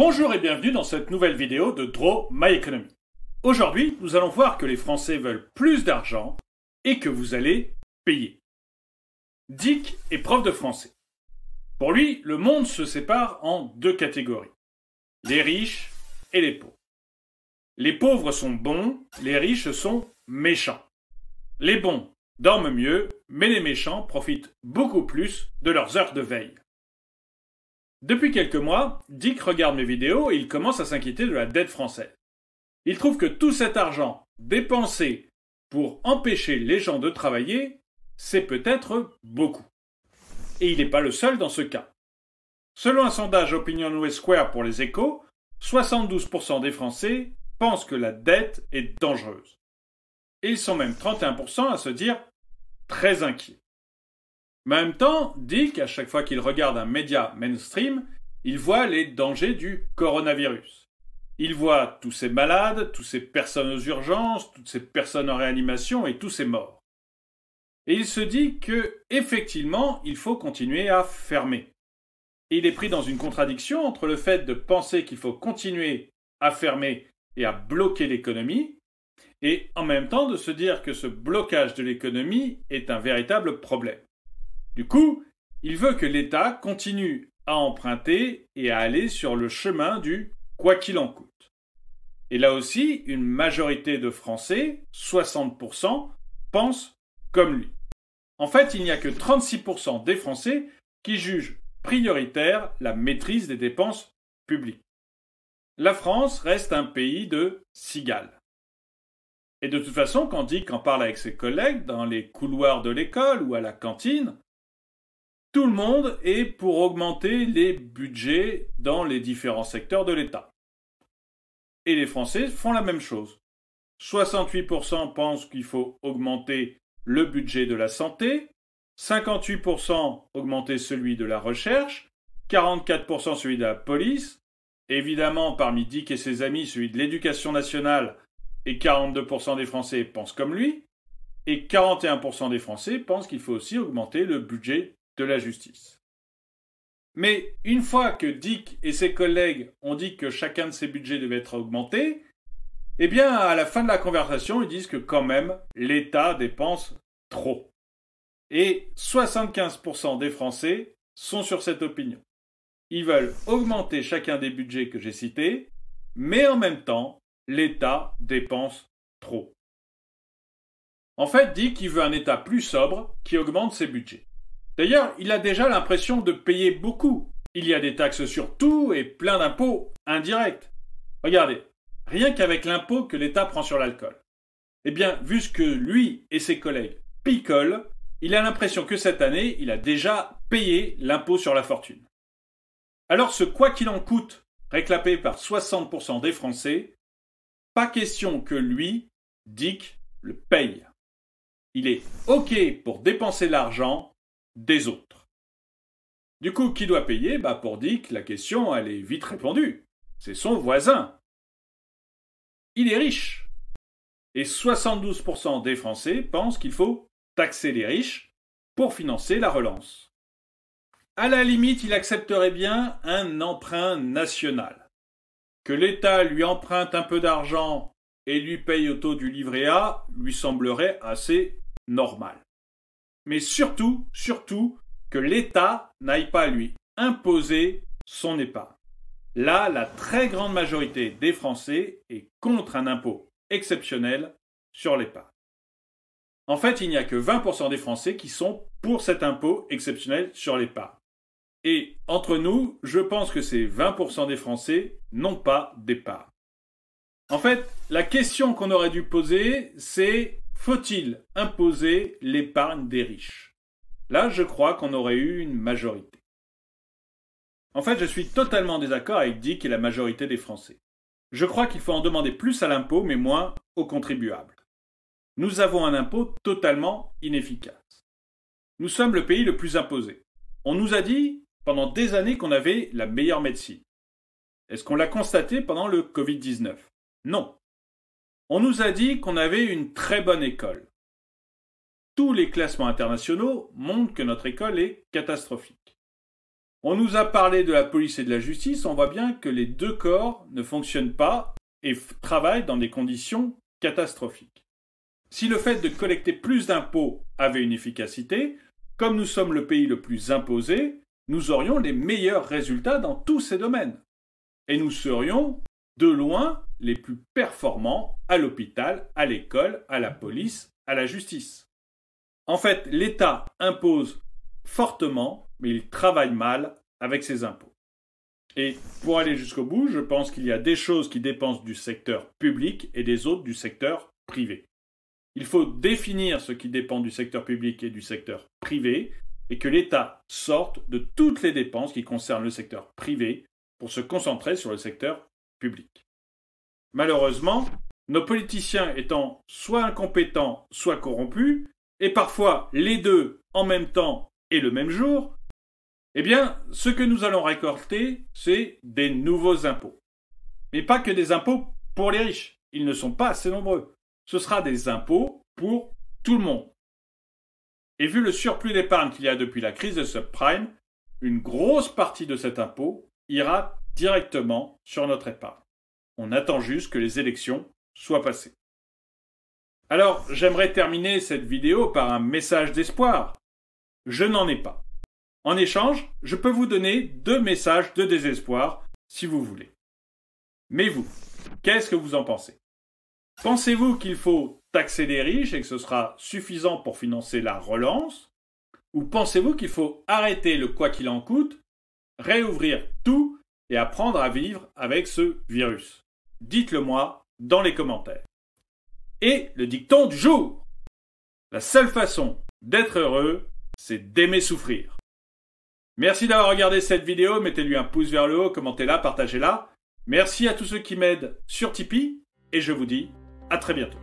Bonjour et bienvenue dans cette nouvelle vidéo de Draw My Economy. Aujourd'hui, nous allons voir que les Français veulent plus d'argent et que vous allez payer. Dick est prof de français. Pour lui, le monde se sépare en deux catégories. Les riches et les pauvres. Les pauvres sont bons, les riches sont méchants. Les bons dorment mieux, mais les méchants profitent beaucoup plus de leurs heures de veille. Depuis quelques mois, Dick regarde mes vidéos et il commence à s'inquiéter de la dette française. Il trouve que tout cet argent dépensé pour empêcher les gens de travailler, c'est peut-être beaucoup. Et il n'est pas le seul dans ce cas. Selon un sondage Opinionway Square pour les Échos, 72% des Français pensent que la dette est dangereuse. Et ils sont même 31% à se dire très inquiets. Mais en même temps, Dick, à chaque fois qu'il regarde un média mainstream, il voit les dangers du coronavirus. Il voit tous ces malades, toutes ces personnes aux urgences, toutes ces personnes en réanimation et tous ces morts. Et il se dit que, effectivement, il faut continuer à fermer. Et il est pris dans une contradiction entre le fait de penser qu'il faut continuer à fermer et à bloquer l'économie, et en même temps de se dire que ce blocage de l'économie est un véritable problème. Du coup, il veut que l'État continue à emprunter et à aller sur le chemin du « quoi qu'il en coûte ». Et là aussi, une majorité de Français, 60%, pensent comme lui. En fait, il n'y a que 36% des Français qui jugent prioritaire la maîtrise des dépenses publiques. La France reste un pays de cigales. Et de toute façon, quand Dick en parle avec ses collègues dans les couloirs de l'école ou à la cantine, tout le monde est pour augmenter les budgets dans les différents secteurs de l'État. Et les Français font la même chose. 68% pensent qu'il faut augmenter le budget de la santé, 58% augmenter celui de la recherche, 44% celui de la police, évidemment parmi Dick et ses amis celui de l'éducation nationale, et 42% des Français pensent comme lui, et 41% des Français pensent qu'il faut aussi augmenter le budget de la justice. Mais une fois que Dick et ses collègues ont dit que chacun de ces budgets devait être augmenté, eh bien, à la fin de la conversation, ils disent que quand même, l'État dépense trop. Et 75% des Français sont sur cette opinion. Ils veulent augmenter chacun des budgets que j'ai cités, mais en même temps, l'État dépense trop. En fait, Dick veut un État plus sobre qui augmente ses budgets. D'ailleurs, il a déjà l'impression de payer beaucoup. Il y a des taxes sur tout et plein d'impôts indirects. Regardez, rien qu'avec l'impôt que l'État prend sur l'alcool. Eh bien, vu ce que lui et ses collègues picolent, il a l'impression que cette année, il a déjà payé l'impôt sur la fortune. Alors ce quoi qu'il en coûte, réclamé par 60% des Français, pas question que lui, Dick, le paye. Il est OK pour dépenser l'argent des autres. Du coup, qui doit payer ? Pour Dick, la question, elle est vite répondue. C'est son voisin. Il est riche. Et 72% des Français pensent qu'il faut taxer les riches pour financer la relance. À la limite, il accepterait bien un emprunt national. Que l'État lui emprunte un peu d'argent et lui paye au taux du livret A lui semblerait assez normal. Mais surtout que l'État n'aille pas lui imposer son épargne. Là, la très grande majorité des Français est contre un impôt exceptionnel sur l'épargne. En fait, il n'y a que 20% des Français qui sont pour cet impôt exceptionnel sur l'épargne. Et entre nous, je pense que ces 20% des Français n'ont pas d'épargne. En fait, la question qu'on aurait dû poser, c'est faut-il imposer l'épargne des riches ? Là, je crois qu'on aurait eu une majorité. En fait, je suis totalement en désaccord avec Dick et la majorité des Français. Je crois qu'il faut en demander plus à l'impôt, mais moins aux contribuables. Nous avons un impôt totalement inefficace. Nous sommes le pays le plus imposé. On nous a dit pendant des années qu'on avait la meilleure médecine. Est-ce qu'on l'a constaté pendant le Covid-19 ? Non. On nous a dit qu'on avait une très bonne école. Tous les classements internationaux montrent que notre école est catastrophique. On nous a parlé de la police et de la justice, on voit bien que les deux corps ne fonctionnent pas et travaillent dans des conditions catastrophiques. Si le fait de collecter plus d'impôts avait une efficacité, comme nous sommes le pays le plus imposé, nous aurions les meilleurs résultats dans tous ces domaines. Et nous serions, de loin, les plus performants à l'hôpital, à l'école, à la police, à la justice. En fait, l'État impose fortement, mais il travaille mal avec ses impôts. Et pour aller jusqu'au bout, je pense qu'il y a des choses qui dépendent du secteur public et des autres du secteur privé. Il faut définir ce qui dépend du secteur public et du secteur privé et que l'État sorte de toutes les dépenses qui concernent le secteur privé pour se concentrer sur le secteur public. Malheureusement, nos politiciens étant soit incompétents, soit corrompus, et parfois les deux en même temps et le même jour, eh bien, ce que nous allons récolter, c'est des nouveaux impôts. Mais pas que des impôts pour les riches, ils ne sont pas assez nombreux. Ce sera des impôts pour tout le monde. Et vu le surplus d'épargne qu'il y a depuis la crise de subprime, une grosse partie de cet impôt ira directement sur notre épargne. On attend juste que les élections soient passées. Alors, j'aimerais terminer cette vidéo par un message d'espoir. Je n'en ai pas. En échange, je peux vous donner 2 messages de désespoir, si vous voulez. Mais vous, qu'est-ce que vous en pensez? Pensez-vous qu'il faut taxer les riches et que ce sera suffisant pour financer la relance? Ou pensez-vous qu'il faut arrêter le quoi qu'il en coûte, réouvrir tout et apprendre à vivre avec ce virus? Dites-le moi dans les commentaires. Et le dicton du jour. La seule façon d'être heureux, c'est d'aimer souffrir. Merci d'avoir regardé cette vidéo, mettez-lui un pouce vers le haut, commentez-la, partagez-la. Merci à tous ceux qui m'aident sur Tipeee et je vous dis à très bientôt.